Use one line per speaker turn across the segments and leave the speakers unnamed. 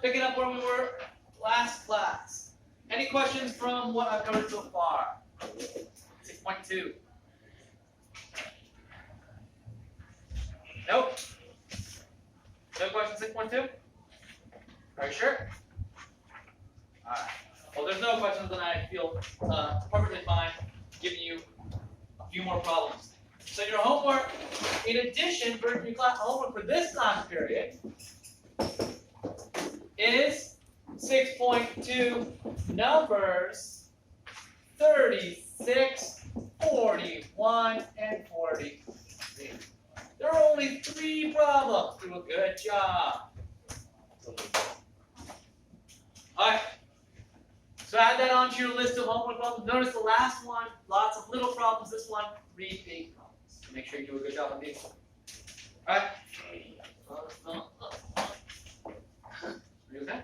Picking up where we were last class. Any questions from what I've covered so far? 6.2. Nope. No question 6.2? Are you sure? Alright. Well, there's no questions, then I feel perfectly fine giving you a few more problems. So your homework, in addition, for your class, homework for this class period is 6.2 numbers 36, 41, and 43. There are only 3 problems. Do a good job. Alright. So add that onto your list of homework problems. Notice the last one, lots of little problems. This one, 3 big problems. Make sure you do a good job on these. Alright. Are you okay?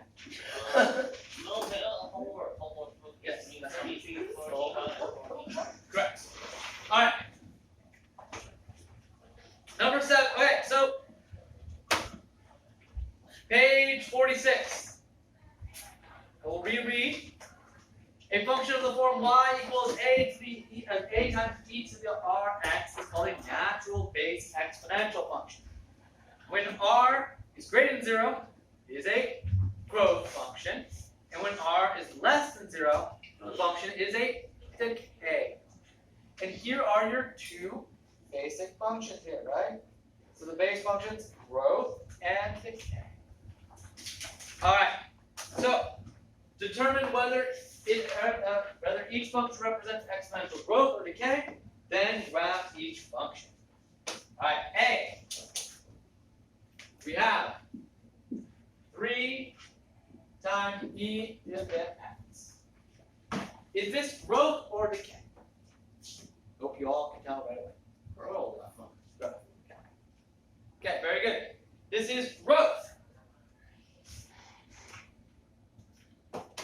Homework.
Yes.
That's easy for
Correct. Alright. Number 7. Okay, so page 46. I will reread. A function of the form y equals a times e to the rx is called a natural base exponential function. When r is greater than 0, it is a growth function. And when r is less than 0, the function is a decay. And here are your 2 basic functions here, right? So the base functions, growth and decay. Alright, so determine whether each function represents exponential growth or decay, then graph each function. Alright, A. We have 3 times e to the x. Is this growth or decay? Hope you all can tell right away. Growth. Okay, very good. This is growth.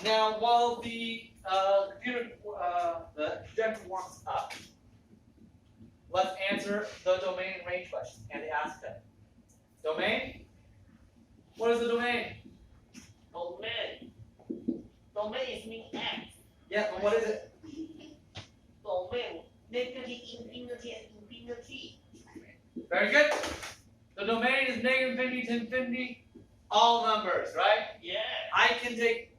Now, while the projector warms up, let's answer the domain and range question and the aspect. Domain? What is the domain?
Domain is mean x.
Yeah, but what is it?
Domain negative infinity and infinity.
Very good. The domain is negative infinity to infinity, all numbers, right?
Yeah.
I can take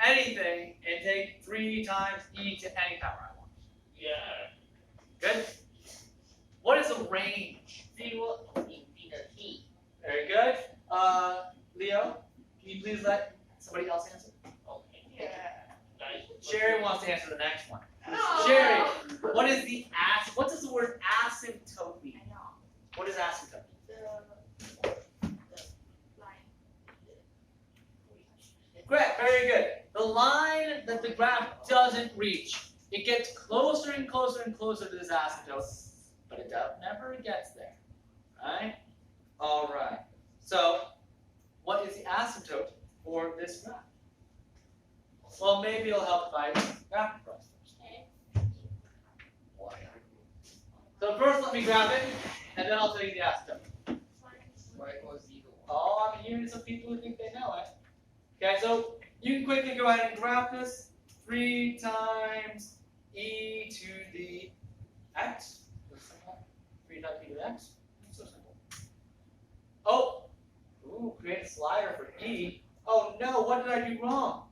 anything and take 3 times e to any power I want.
Yeah.
Good? What is a range?
0 to infinity.
Very good. Leo, can you please let somebody else answer?
Okay. Yeah.
Sherry wants to answer the next one.
No.
Sherry, what does the word asymptote mean? What is asymptote? Great, very good. The line that the graph doesn't reach. It gets closer and closer and closer to this asymptote, but it never gets there. Right? Alright. So, what is the asymptote for this graph? Well, maybe it'll help if I graph it first. So first let me graph it, and then I'll tell you the asymptote. Oh, I'm hearing some people who think they know it. Okay, so you can quickly go ahead and graph this. 3 times e to the x. 3 times e to the x. So simple. Oh, ooh, create a slider for e. Oh no, what did I do wrong?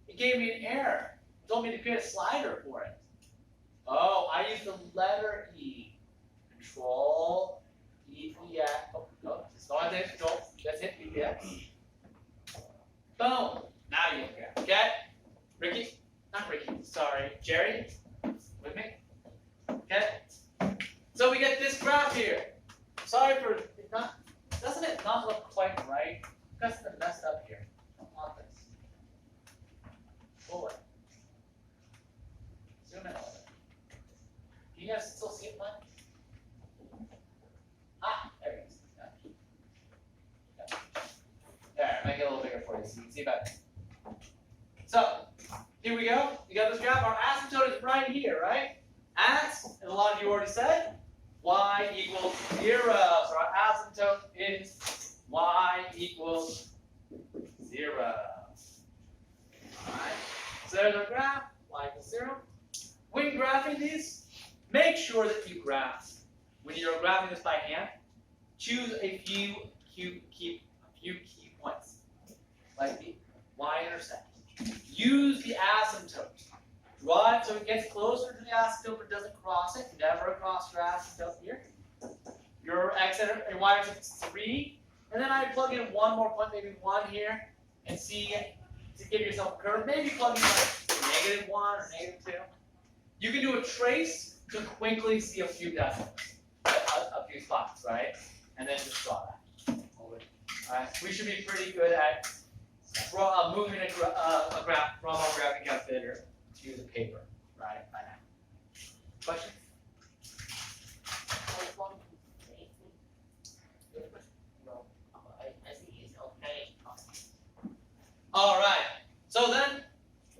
It gave me an error. It told me to create a slider for it. Oh, I used the letter E. Control E to the X. Oh, no, it's not that control. That's it, E to the X. Boom. Now you can. Okay? Ricky? Not Ricky. Sorry. Jerry? With me? Okay? So we get this graph here. Sorry for it not. Doesn't it not look quite right? Because it's messed up here. I don't want this. Forward. Zoom in a little bit. Can you guys still see it fine? Ah, there it is. There, make it a little bigger for you so you can see better. So, here we go. You got this graph. Our asymptote is right here, right? At, and a lot of you already said, y equals 0. So our asymptote is y equals So there's our graph, y equals 0. When graphing these, make sure that you graph. When you're graphing this by hand, choose a few key points, like the y-intercept. Use the asymptote. Draw it so it gets closer to the asymptote but doesn't cross it. Never cross your asymptote here. Your y-intercept is 3. And then I plug in one more point, maybe 1 here, and see to give yourself a curve. Maybe plug in like -1 or -2. You can do a trace to quickly see a few decimals, a few spots, right? And then just draw that. Alright, we should be pretty good at moving a graph from our graphing calculator to the paper, right? By now. Question?
No, I think it's okay.
All right. So then,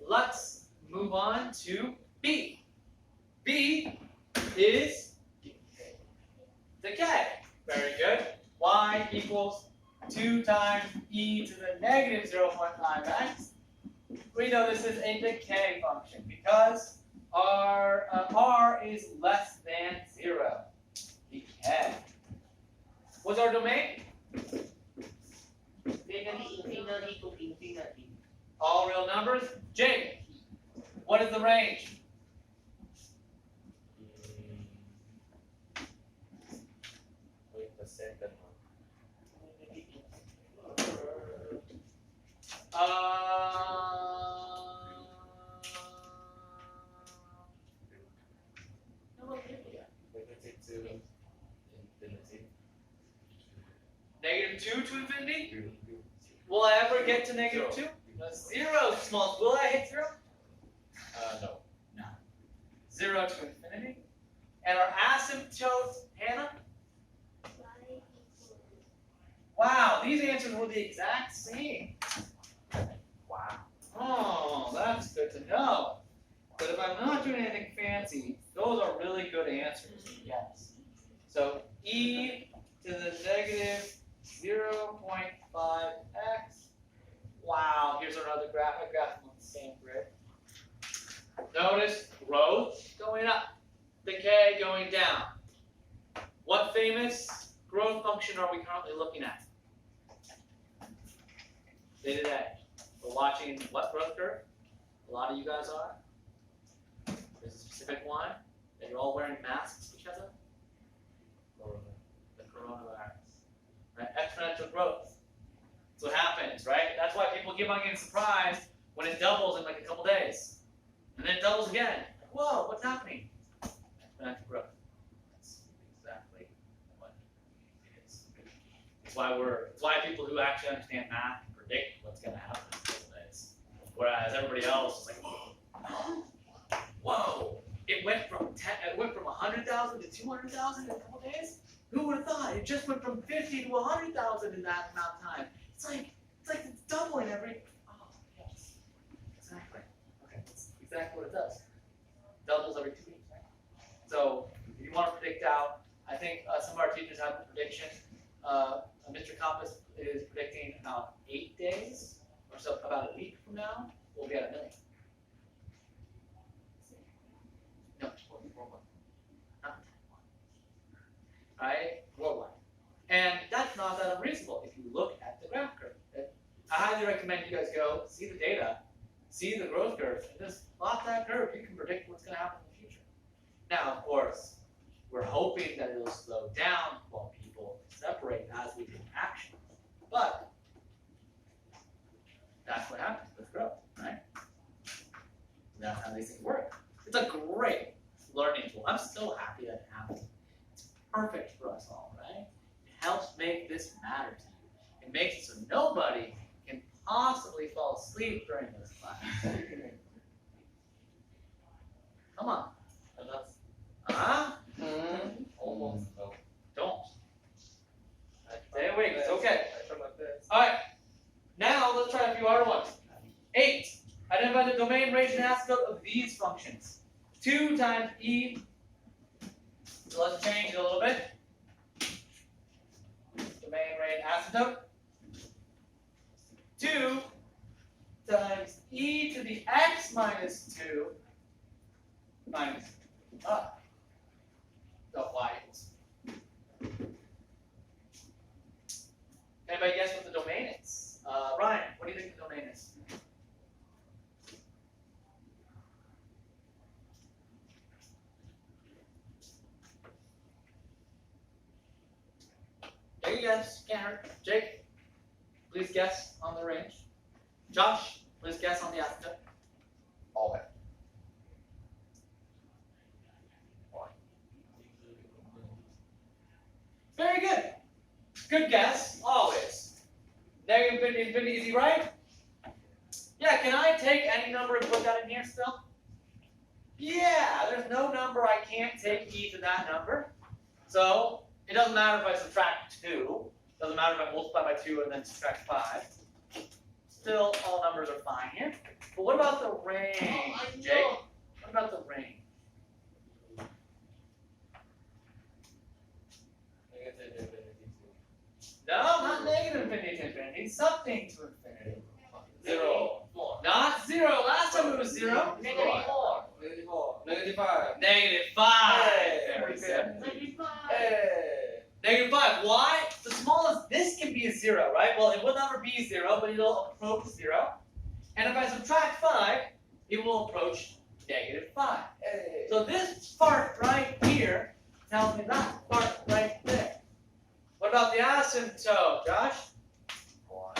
let's move on to B. B is decay. Very good. Y equals 2 times e to the negative 0.5x. We know this is a decay function because our r is less than 0. Decay. What's our domain?
Negative infinity to infinity.
All real numbers. Jake, what is the range?
Wait the second one. Negative to infinity.
-2 to infinity? Will I ever get to -2? 0 small. Will I hit 0?
No.
0 to infinity. And our asymptote, Hannah? Wow, these answers were the exact same. Wow. Oh, that's good to know. But if I'm not doing anything fancy, those are really good answers. Yes. So e to the negative 0.5x. Wow, here's another graph. I graphed them on the same grid. Notice growth going up, decay going down. What famous growth function are we currently looking at? Day to day. We're watching what growth curve? A lot of you guys are. There's a specific one that you're all wearing masks because of. The coronavirus. Right? Exponential growth. That's what happens, right? That's why people keep on getting surprised when it doubles in like a couple days. And then it doubles again. Like, whoa, what's happening? Exponential growth. That's exactly what it is. It's why people who actually understand math can predict what's going to happen in a couple days. Whereas everybody else is like, whoa, it went from 100,000 to 200,000 in a couple days? Who would have thought? It just went from 50 to 100,000 in that amount of time. It's like it's doubling every. Oh yes, exactly. Okay, that's exactly what it does. Doubles every 2 weeks, right? So if you want to predict out, I think some of our teachers have a prediction. Mr. Compass is predicting about 8 days, or so about a week from now, we'll be at 1 million. No, worldwide. Not 10. Right? Worldwide. And that's not that unreasonable if you look at the graph curve. I highly recommend you guys go see the data, see the growth curve, and just plot that curve. You can predict what's going to happen in the future. Now, of course, we're hoping that it'll slow down while people separate as we take action. But that's what happens with growth, right? That's how these things work. It's a great learning tool. I'm so happy that it happened. It's perfect for us all, right? It helps make this matter to you. It makes it so nobody can possibly fall asleep during this class. Come on. Huh?
Almost no.
Don't. Stay awake. It's okay.
I try my best.
All right. Now let's try a few other ones. 8. Identify the domain, range, and asymptote of these functions. 2 times e. So let's change it a little bit. Domain, range, asymptote. 2 times e to to the x minus 2 minus the y equals. Anybody guess what the domain is? Ryan, what do you think the domain is? Take a guess, can't hurt. Jake, please guess on the range. Josh, please guess on the asymptote.
All that.
Very good. Good guess, always. Negative infinity, infinity, easy, right? Yeah, can I take any number and put that in here still? Yeah, there's no number I can't take e to that number. So, it doesn't matter if I subtract 2. Doesn't matter if I multiply by 2 and then subtract 5. Still, all numbers are fine here. But what about the range, Jake? What about the range?
Negative infinity
No, not negative infinity to infinity. Something to infinity.
0.
4.
Not 0. Last time it was 0.
Negative 4.
Negative 4. Negative 5.
Negative 5.
Hey,
Very good.
Negative 5.
Hey.
Negative 5. Why? The smallest, this can be a 0, right? Well, it will never be 0, but it'll approach 0. And if I subtract 5, it will approach negative 5.
Hey.
So this part right here tells me that part right there. What about the asymptote, Josh?
1.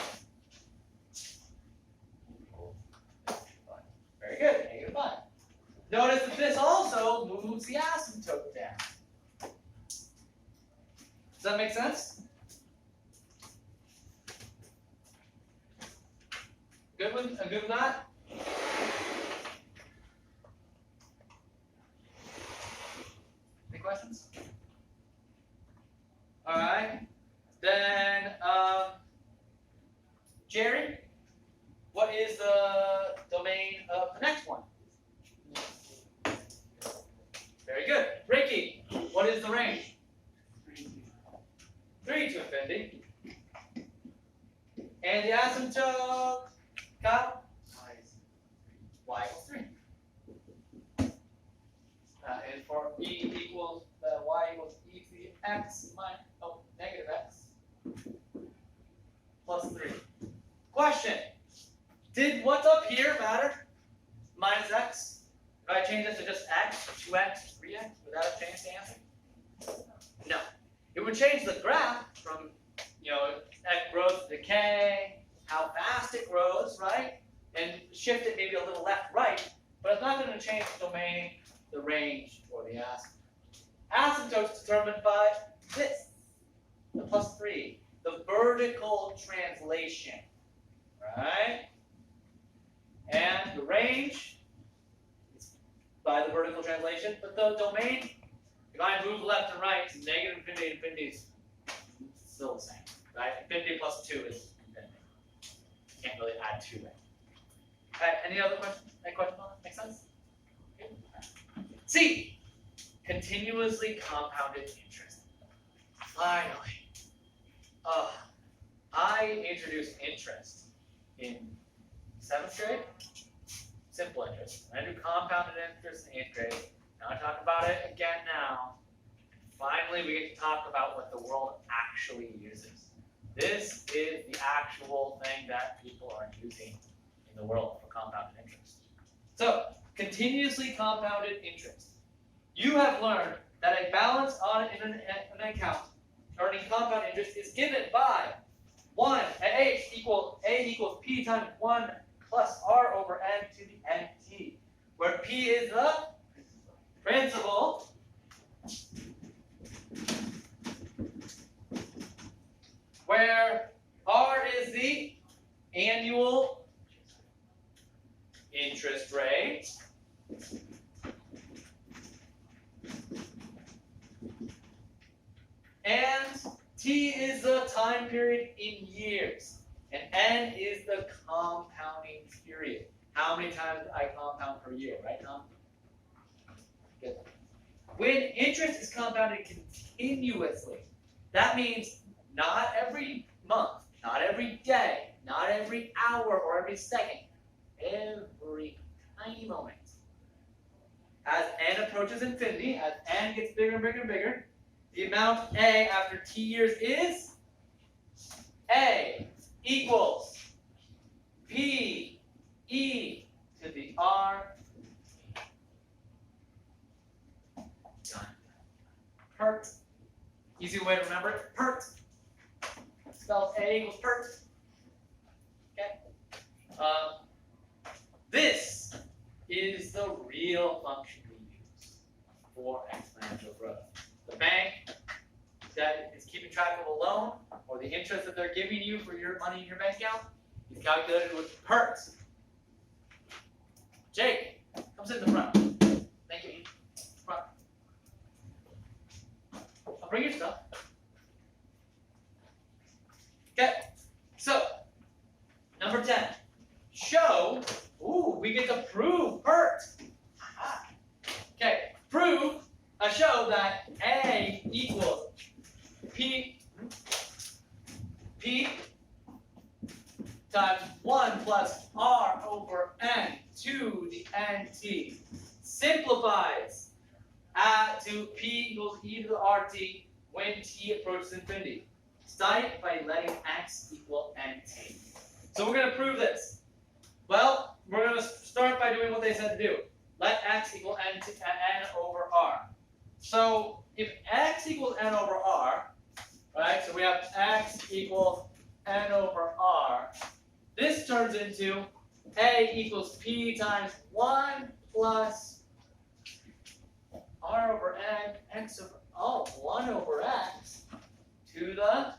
Very good, negative 5. Notice that this also moves the asymptote down. Does that make sense? Good with that? Any questions? All right. Then, Jerry, what is the domain of the next one? Very good. Ricky, what is the range? 3 to infinity. And the asymptote, Kyle? Y equals 3. And for e equals, y equals e to the x minus, negative x plus 3. Question. Did what's up here matter? Minus x? If I change this to just x, 2x, 3x, would that have changed the answer? No. It would change the graph from, growth to decay, how fast it grows, right? And shift it maybe a little left, right, but it's not going to change the domain, the range, or the asymptote. Asymptote's determined by this, the plus 3, the vertical translation, right? And the range is by the vertical translation, but the domain, if I move left and right, it's negative infinity, infinity is still the same, right? Infinity plus 2 is infinity. Can't really add 2 in. Okay, any other questions? Any questions on that? Make sense? Okay. C, continuously compounded interest. Finally. I introduced interest in 7th grade. Simple interest. I do compounded interest in 8th grade. Now I talk about it again now. Finally, we get to talk about what the world actually uses. This is the actual thing that people are using in the world for compounded interest. So, continuously compounded interest. You have learned that a balance on an account earning compound interest is given by 1 at A equals P times 1 plus R over N to the NT, where P is the principal, where R is the annual interest rate, and T is the time period in years, and N is the compounding period. How many times I compound per year, right, Tom? Good. When interest is compounded continuously, that means not every month, not every day, not every hour or every second.
every tiny moment.
As n approaches infinity, as n gets bigger and bigger and bigger, the amount A after t years is A equals P e to the r. Done. PERT. Easy way to remember it. PERT. Spells A equals PERT. Okay. This is the real function we use for exponential growth. The bank that is keeping track of a loan or the interest that they're giving you for your money in your bank account is calculated with PERT. Jake, come sit in the front. Thank you. Front. I'll bring your stuff. Okay, so number 10. Show, we get to prove PERT. Okay, prove show that A equals P times 1 plus R over N to the NT simplifies to P equals E to the RT when T approaches infinity. Start by letting X equal NT. So we're going to prove this. Well, we're going to start by doing what they said to do. Let X equal N over R. So if X equals N over R, right, so we have X equals N over R, this turns into A equals P times 1 plus R over N, X over, 1 over X to the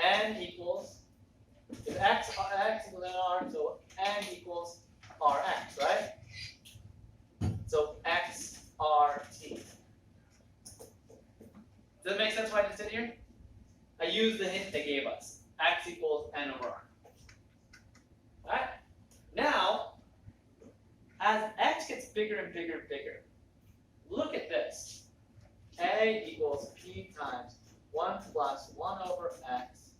N equals, if X equals NR, so N equals Rx, right? So XRT. Does it make sense why I just did here? I used the hint they gave us. X equals N over R. Alright? Now, as X gets bigger and bigger and bigger, look at this. A equals P times 1 plus 1 over X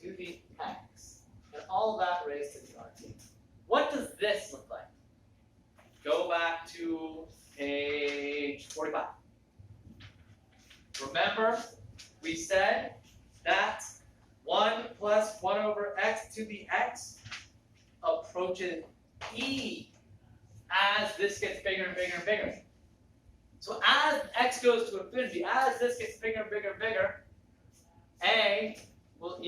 to the X. And all that raised to the RT. What does this look like? Go back to page 45. Remember, we said that 1 plus 1 over X to the X approaches E as this gets bigger and bigger and bigger. So as X goes to infinity, as this gets bigger and bigger and bigger, A will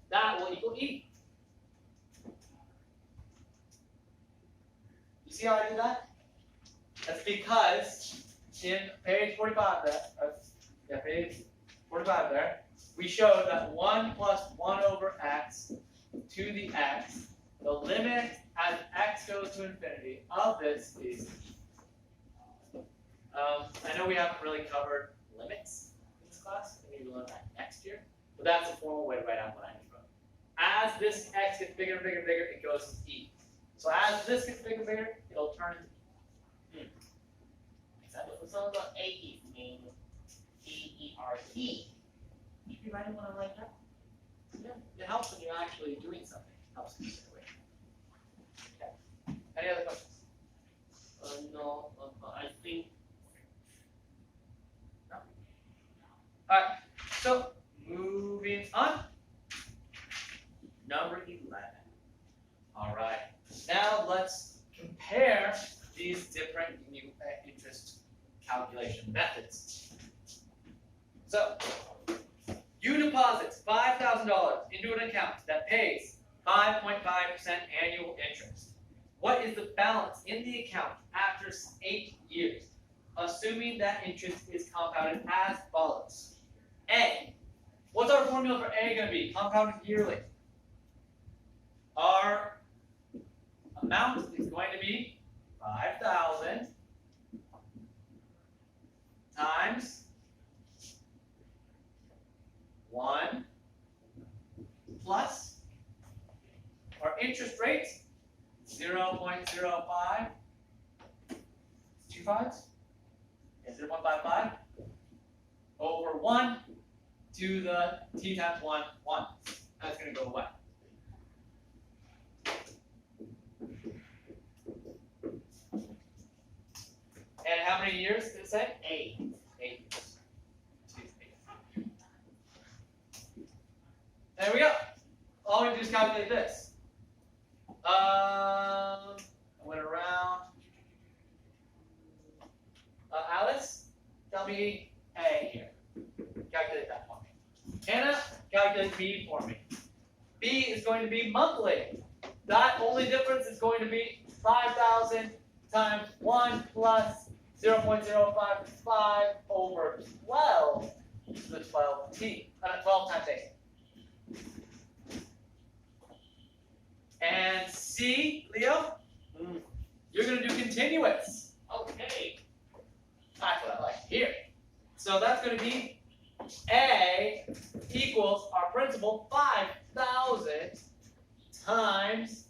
that will equal E. You see how I do that? That's because in page 45 there, page 45 there, we showed that 1 plus 1 over X to the X, the limit as X goes to infinity of this is E. I know we haven't really covered limits in this class. Maybe we'll learn that next year. But that's a formal way to write out what I just wrote. As this X gets bigger and bigger and bigger, it goes to E. So as this gets bigger and bigger, it'll turn to E.
So the A is named P-E-R-T. You can write it one like that.
Yeah, it helps when you're actually doing something. It helps you get away. Okay. Any other questions?
No, I think.
No. Alright, so moving on. Number 11. Alright, now let's compare these different interest calculation methods. So, you deposit $5,000 into an account that pays 5.5% annual interest. What is the balance in the account after 8 years, assuming that interest is compounded as follows? A. What's our formula for A going to be? Compounded yearly. Our amount is going to be 5,000 times 1 plus our interest rate 0.05 25 0.55 over 1 to the t times 1 1. That's going to go away. many years did it say?
8.
8 years. There we go. All we do is calculate this. I went around. Alice, tell me A here. Calculate that for me. Hannah, calculate B for me. B is going to be monthly. That only difference is going to be 5,000 times 1 plus 0.055 over 12 to the 12 times 8. And C, Leo, you're going to do continuous.
Okay.
That's what I like here. So that's going to be A equals our principal 5,000 times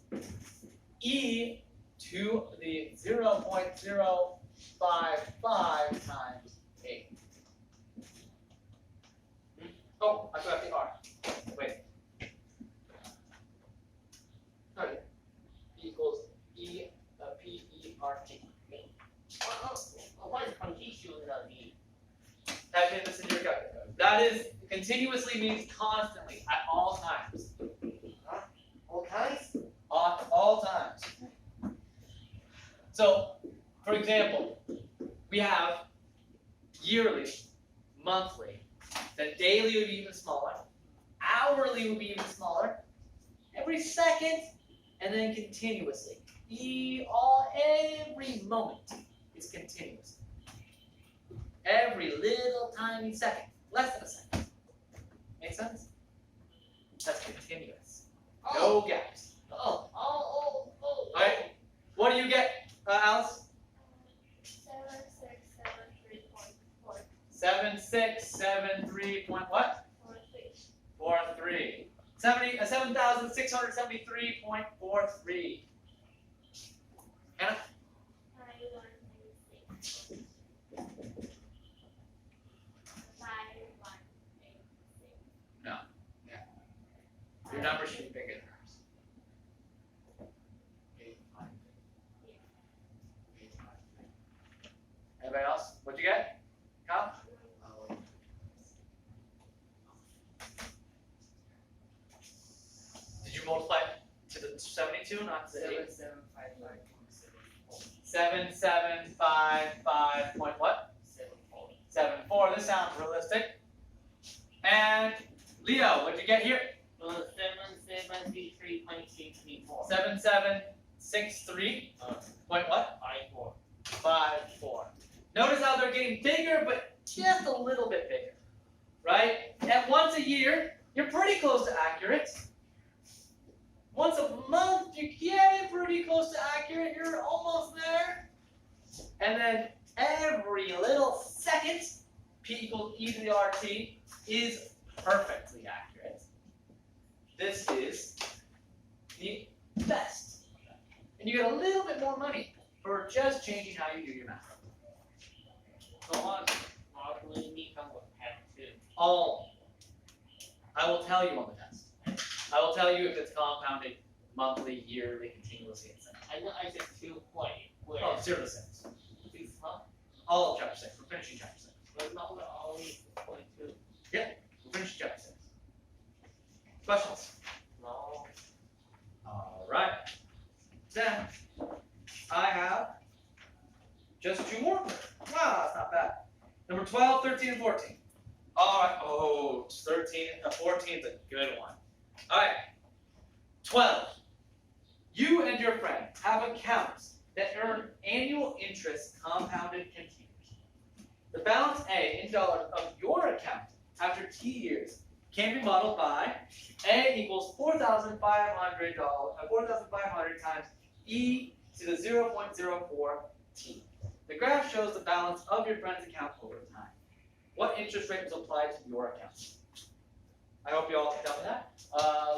E to the 0.055 times 8. Oh, I forgot the R. Wait. Sorry. Equals P-E-R-T.
What is condition of the
Type in this in your calculator. That is, continuously means constantly, at all times.
all kinds?
At all times. So, for example, we have yearly, monthly, then daily would be even smaller, hourly would be even smaller, every second, and then continuously. Every moment is continuous. Every little tiny second, less than a second. Make sense? That's continuous. No gaps. Alright, what do you get, Alice?
7673.4.
7673 point what? 43. 7,673.43. Hannah?
5186. 5186.
Your number should be bigger than hers. Anybody else? What'd you get? Kyle? Did you multiply to the 72, not to the 8? 7755 point what? 74. This sounds realistic. And Leo, what'd you get here?
7733.634.
7763 point what? 54. Notice how they're getting bigger, but just a little bit bigger, right? And once a year, you're pretty close to accurate. Once a month, you're getting pretty close to accurate. You're almost there. And then every little second, P equals E to the RT, is perfectly accurate. This is the best. And you get a little bit more money for just changing how you do your math.
So on, we become what have to.
All. I will tell you on the test. I will tell you if it's compounded monthly, yearly, continuously, etc.
I know I said 2 point. Where?
Oh, 0 to 6.
This one?
All of chapter 6. We're finishing chapter 6.
But not only 0.2.
We're finishing chapter 6. Questions?
No.
Alright. Then, I have just 2 more. Wow, that's not bad. Number 12, 13, and 14. Alright. Oh, 14 is a good one. Alright. 12. You and your friend have accounts that earn annual interest compounded continuously. The balance A in dollars of your account after T years can be modeled by A equals $4,500 times E to the 0.04 T. The graph shows the balance of your friend's account over time. What interest rate was applied to your account? I hope you all can tell me that.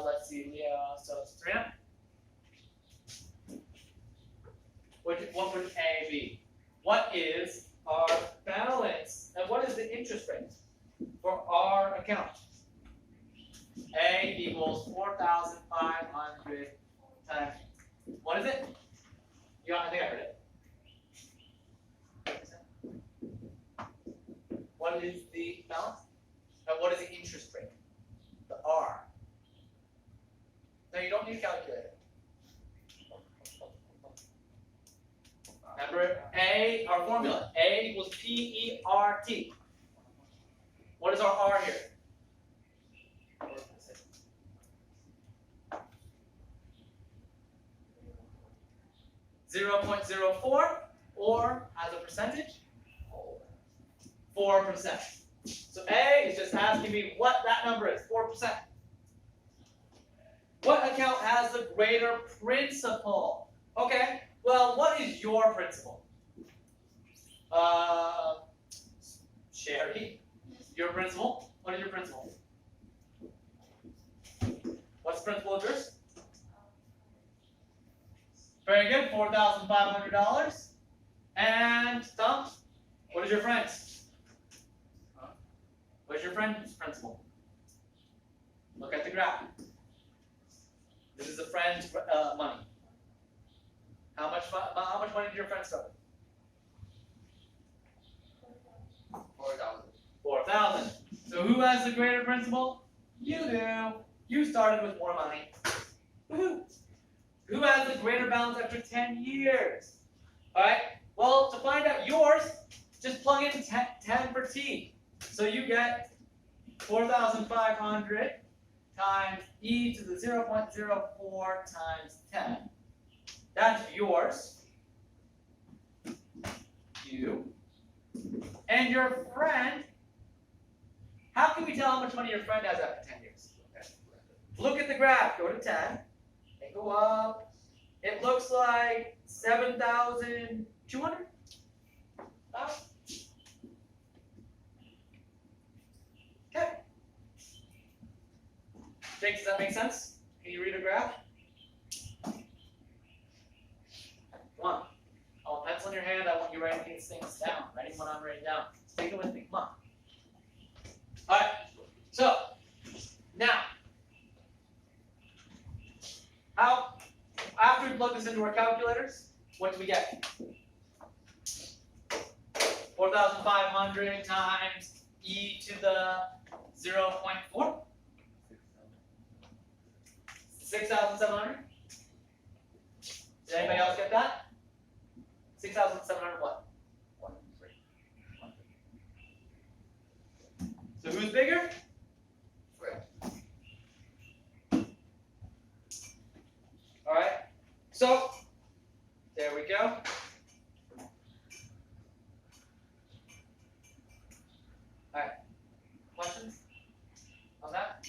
Let's see, so it's 3. What would A be? What is our balance, and what is the interest rate for our account? A equals 4,500 times, what is it? I think I heard it. what is the balance? And what is the interest rate? The R. No, you don't need a calculator. Remember, our formula, A equals PERT. What is our R here? 0.04, or as a percentage, 4%. So A is just asking me what that number is, 4%. What account has the greater principal? Okay, well, what is your principal? Sherry, your principal? What is your principal? What's the principal of yours? Very good, $4,500. And Tom, what is your friend's? What is your friend's principal? Look at the graph. This is the friend's money. How much money did your friend start with?
4,000.
4,000. So who has the greater principal? You do. You started with more money. Woohoo. Who has the greater balance after 10 years? Alright, well, to find out yours, just plug in 10 for T. So you get 4,500 times e to the 0.04 times 10. That's yours. You. And your friend, how can we tell how much money your friend has after 10 years? Okay. Look at the graph, go to 10, and go up. It looks like 7,200? Okay. Jake, does that make sense? Can you read a graph? Come on. I want a pencil in your hand. I want you writing these things down. Writing what I'm writing down. Take it with me. Come on. All right. So now, after we plug this into our calculators, what do we get? 4,500 times e to the 0.4. 6,700. Did anybody else get that? 6,700 what? So who's bigger? All right. So there we go. All right. Questions on that?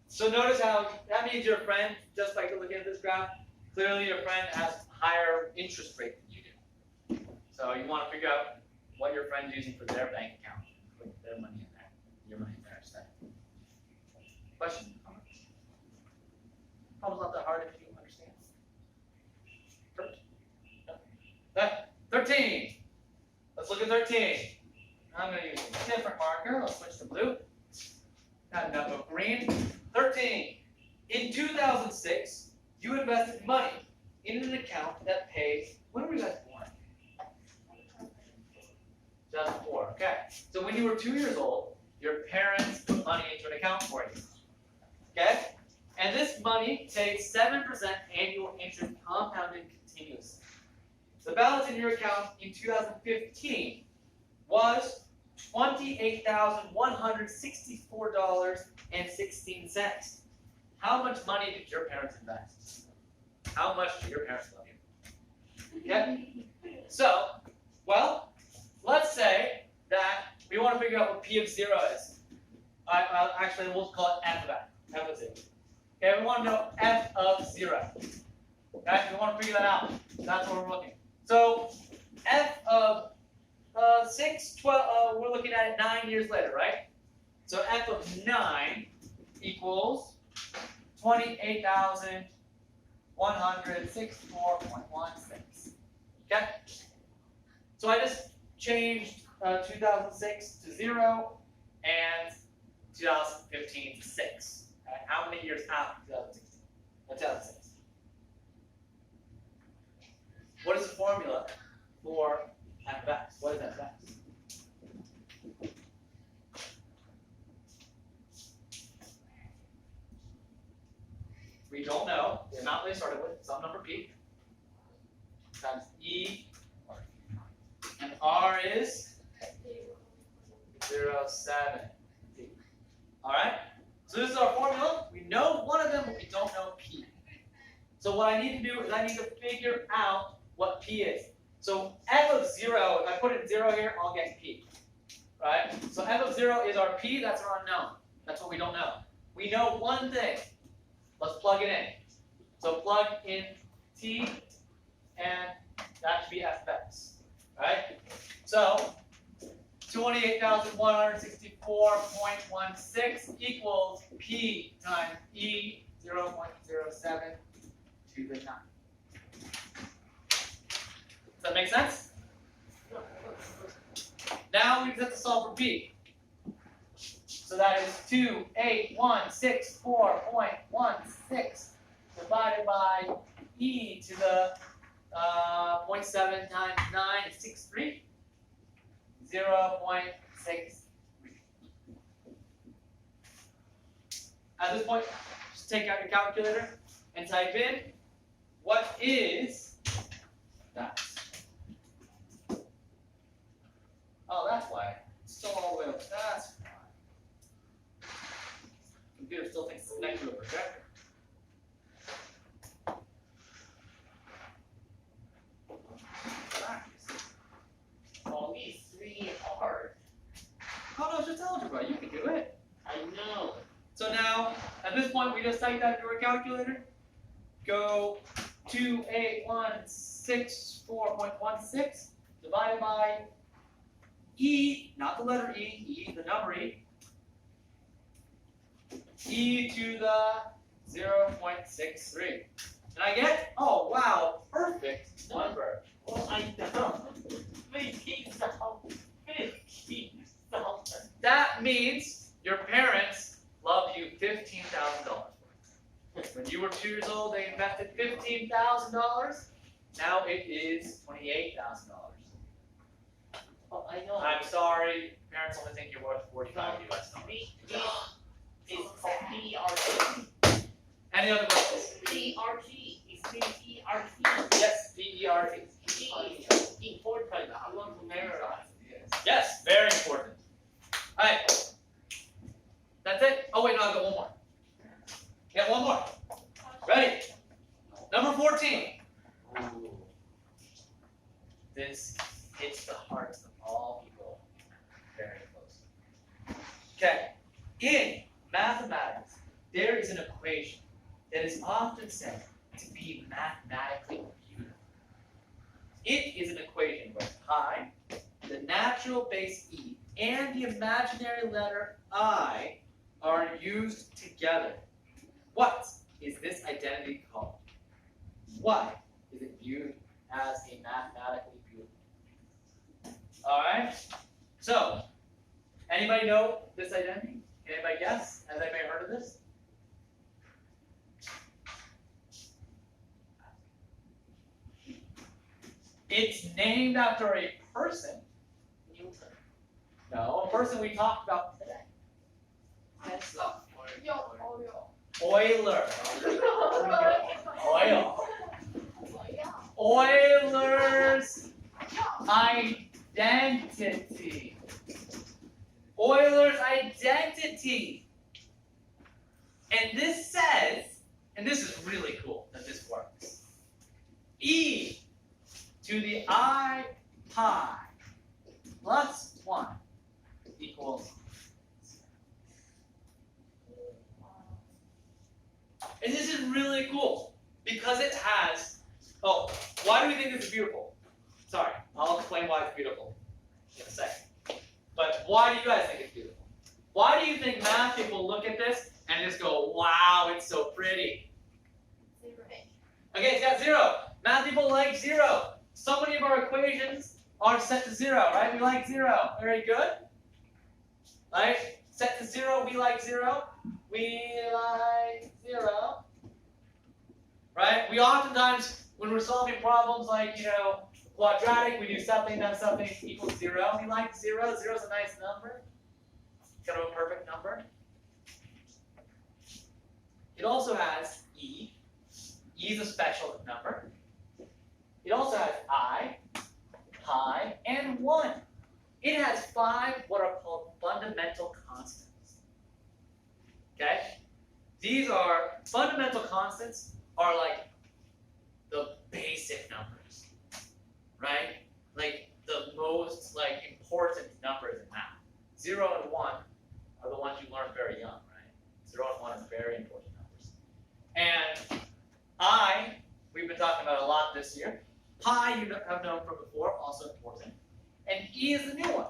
So notice how that means your friend, just by looking at this graph, clearly your friend has higher interest rate than you do. So you want to figure out what your friend's using for their bank account. Put their money in there, your money in there instead. Question? Comments? Problem's not that hard if you understand. 13. Let's look at 13. I'm going to use a different marker. Let's switch to blue. Got enough of green. 13. In 2006, you invested money in an account that paid. When were you guys born? 2004. Okay. So when you were 2 years old, your parents put money into an account for you. Okay? And this money pays 7% annual interest compounded continuously. The balance in your account in 2015 was $28,164.16. How much money did your parents invest? How much do your parents love you? Okay? So, well, let's say that we want to figure out what P of 0 is. Actually, we'll call it F of F. F of 0. Okay, we want to know F of 0. Okay, we want to figure that out. That's what we're looking. So, F of 6, 12, we're looking at it 9 years later, right? So F of 9 equals 28,164.16. Okay? So I just changed 2006 to 0 and 2015 to 6. Okay? How many years after 2016? 2006. What is the formula for f of x? What is f of x? we don't know, the amount they started with, some number P, times E, and R is 0.7 P. Alright? So this is our formula. We know one of them, but we don't know P. So what I need to do is I need to figure out what P is. So f of 0, if I put in 0 here, I'll get P. Right? So f of 0 is our P, that's our unknown. That's what we don't know. We know one thing. Let's plug it in. So plug in T, and that should be f of x. Right? So 28,164.16 equals P times E 0.07 to the 9. Does that make sense? Now we just have to solve for P. So that is 28,164.16 divided by E to the 0.7 times 9 is 63. 0.63. At this point, just take out your calculator and type in what is that. Oh, that's why. It's still all the way up. That's why. Computer still thinks it's connected to a projector.
All these three hard.
Oh no, it's just algebra. You can do it.
I know.
So now, at this point, we just type that into our calculator. Go 28,164.16 divided by E, not the letter E, E, the number E. E to the 0.63. And I get, oh wow, perfect number.
Well, I know. 15,000. 15,000.
That means your parents love you $15,000. When you were 2 years old, they invested $15,000. Now it is $28,000.
Well, I know.
I'm sorry, parents only think you're worth 45 US dollars.
It's called PRT.
Any other questions?
PRT. It's PRT.
Yes, PERT.
Important. I want to memorize.
Yes, very important. Alright. That's it? Oh wait, no, I've got one more. Yeah, one more. Ready? Number 14. Ooh. This hits the hearts of all people very close. Okay. In mathematics, there is an equation that is often said to be mathematically beautiful. It is an equation where pi, the natural base E, and the imaginary letter I are used together. What is this identity called? Why is it viewed as a mathematically beautiful? Alright? So, anybody know this identity? Anybody guess? Has anybody heard of this? It's named after a person.
Newton.
No, a person we talked about today.
Tesla.
Euler. Euler's identity. Euler's identity. And this says, and this is really cool that this works. E to the I pi plus 1 equals. And this is really cool because it has, oh, why do we think this is beautiful? Sorry, I'll explain why it's beautiful in a second. But why do you guys think it's beautiful? Why do you think math people look at this and just go, wow, it's so pretty? Okay, it's got 0. Math people like 0. So many of our equations are set to 0, right? We like 0. Very good. Right? Set to 0, we like 0. We like 0. Right? We oftentimes, when we're solving problems like, quadratic, we do something, then something equals 0. We like 0. 0 is a nice number. Kind of a perfect number. It also has E E is a special number. It also has I, pi, and 1. It has 5 what are called fundamental constants. Okay? These are fundamental constants are like the basic numbers, right? Like the most like important numbers in math. 0 and 1 are the ones you learn very young, right? 0 and 1 are very important numbers. And I, we've been talking about a lot this year. Pi you have known from before, also important. And E is the new one.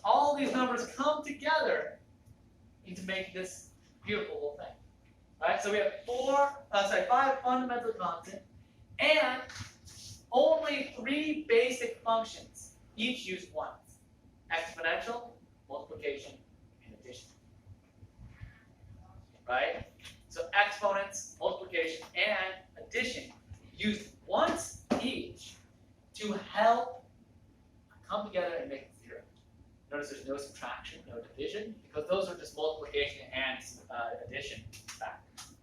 All these numbers come together to make this beautiful little thing. Alright, so we have 5 fundamental constants and only 3 basic functions, each use once. Exponential, multiplication, and addition. Right? So exponents, multiplication, and addition used once each to help come together and make 0. Notice there's no subtraction, no division, because those are just multiplication and addition factors.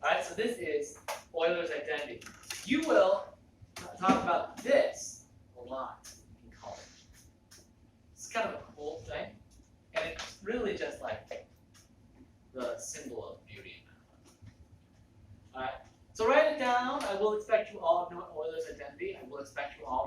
Alright, so this is Euler's identity. You will talk about this a lot in college. It's kind of a cool thing, and it's really just like the symbol of beauty in math. Alright, so write it down. I will expect you all to know Euler's identity. I will expect you all